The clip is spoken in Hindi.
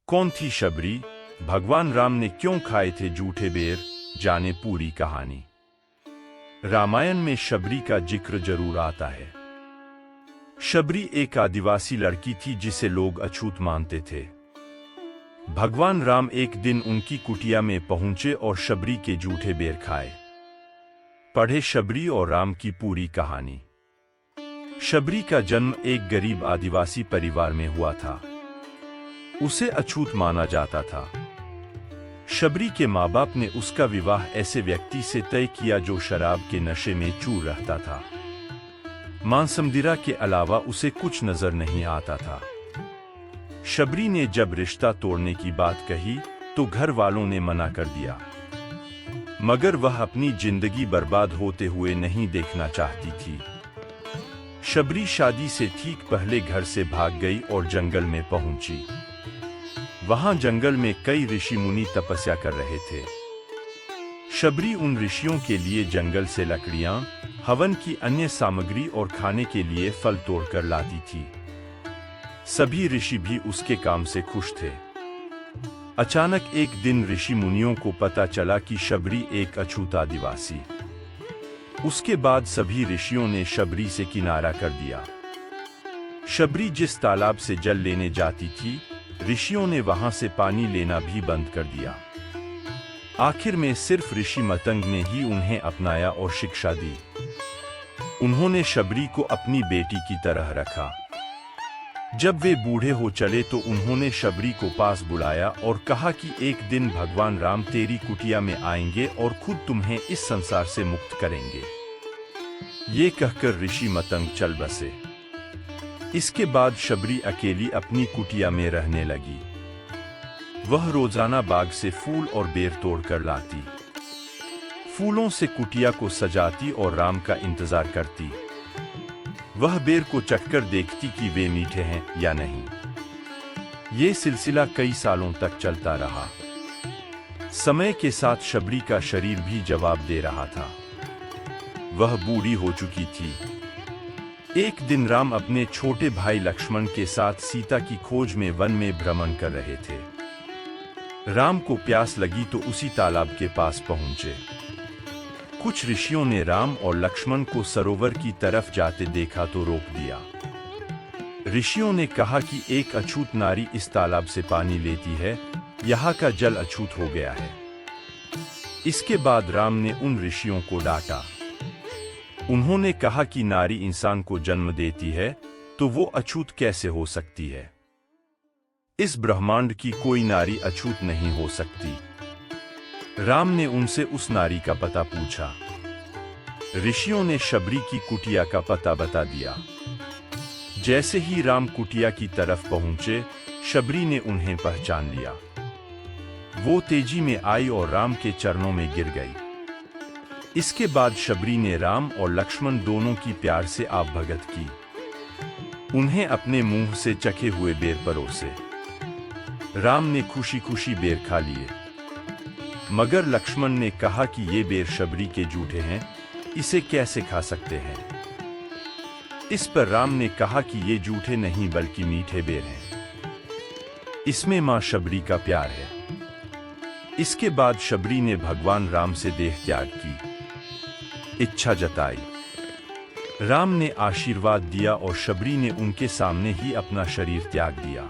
कौन थी शबरी? भगवान राम ने क्यों खाए थे जूठे बेर? जाने पूरी कहानी। रामायण में शबरी का जिक्र जरूर आता है। शबरी एक आदिवासी लड़की थी जिसे लोग अछूत मानते थे। भगवान राम एक दिन उनकी कुटिया में पहुंचे और शबरी के जूठे बेर खाए। पढ़े शबरी और राम की पूरी कहानी। शबरी का जन्म एक गरीब आदिवासी परिवार में हुआ था। उसे अछूत माना जाता था। शबरी के माँ बाप ने उसका विवाह ऐसे व्यक्ति से तय किया जो शराब के नशे में चूर रहता था। मांसमदिरा के अलावा उसे कुछ नजर नहीं आता था। शबरी ने जब रिश्ता तोड़ने की बात कही तो घर वालों ने मना कर दिया, मगर वह अपनी जिंदगी बर्बाद होते हुए नहीं देखना चाहती थी। शबरी शादी से ठीक पहले घर से भाग गई और जंगल में पहुंची। वहां जंगल में कई ऋषि मुनि तपस्या कर रहे थे। शबरी उन ऋषियों के लिए जंगल से लकड़ियां, हवन की अन्य सामग्री और खाने के लिए फल तोड़कर लाती थी। सभी ऋषि भी उसके काम से खुश थे। अचानक एक दिन ऋषि मुनियों को पता चला कि शबरी एक अछूत आदिवासी। उसके बाद सभी ऋषियों ने शबरी से किनारा कर दिया। शबरी जिस तालाब से जल लेने जाती थी, ऋषियों ने वहां से पानी लेना भी बंद कर दिया। आखिर में सिर्फ ऋषि मतंग ने ही उन्हें अपनाया और शिक्षा दी। उन्होंने शबरी को अपनी बेटी की तरह रखा। जब वे बूढ़े हो चले तो उन्होंने शबरी को पास बुलाया और कहा कि एक दिन भगवान राम तेरी कुटिया में आएंगे और खुद तुम्हें इस संसार से मुक्त करेंगे। ये कहकर ऋषि मतंग चल बसे। इसके बाद शबरी अकेली अपनी कुटिया में रहने लगी। वह रोजाना बाग से फूल और बेर तोड़कर लाती। फूलों से कुटिया को सजाती और राम का इंतजार करती। वह बेर को चखकर देखती कि वे मीठे हैं या नहीं। ये सिलसिला कई सालों तक चलता रहा। समय के साथ शबरी का शरीर भी जवाब दे रहा था। वह बूढ़ी हो चुकी थी। एक दिन राम अपने छोटे भाई लक्ष्मण के साथ सीता की खोज में वन में भ्रमण कर रहे थे। राम को प्यास लगी तो उसी तालाब के पास पहुंचे। कुछ ऋषियों ने राम और लक्ष्मण को सरोवर की तरफ जाते देखा तो रोक दिया। ऋषियों ने कहा कि एक अछूत नारी इस तालाब से पानी लेती है, यहाँ का जल अछूत हो गया है। इसके बाद राम ने उन ऋषियों को डांटा। उन्होंने कहा कि नारी इंसान को जन्म देती है तो वो अछूत कैसे हो सकती है? इस ब्रह्मांड की कोई नारी अछूत नहीं हो सकती। राम ने उनसे उस नारी का पता पूछा। ऋषियों ने शबरी की कुटिया का पता बता दिया। जैसे ही राम कुटिया की तरफ पहुंचे, शबरी ने उन्हें पहचान लिया। वो तेजी में आई और राम के चरणों में गिर गई। इसके बाद शबरी ने राम और लक्ष्मण दोनों की प्यार से आवभगत की। उन्हें अपने मुंह से चखे हुए बेर परोसे। राम ने खुशी खुशी बेर खा लिए, मगर लक्ष्मण ने कहा कि ये बेर शबरी के जूठे हैं, इसे कैसे खा सकते हैं? इस पर राम ने कहा कि ये जूठे नहीं बल्कि मीठे बेर हैं। इसमें मां शबरी का प्यार है। इसके बाद शबरी ने भगवान राम से देह त्याग की इच्छा जताई। राम ने आशीर्वाद दिया और शबरी ने उनके सामने ही अपना शरीर त्याग दिया।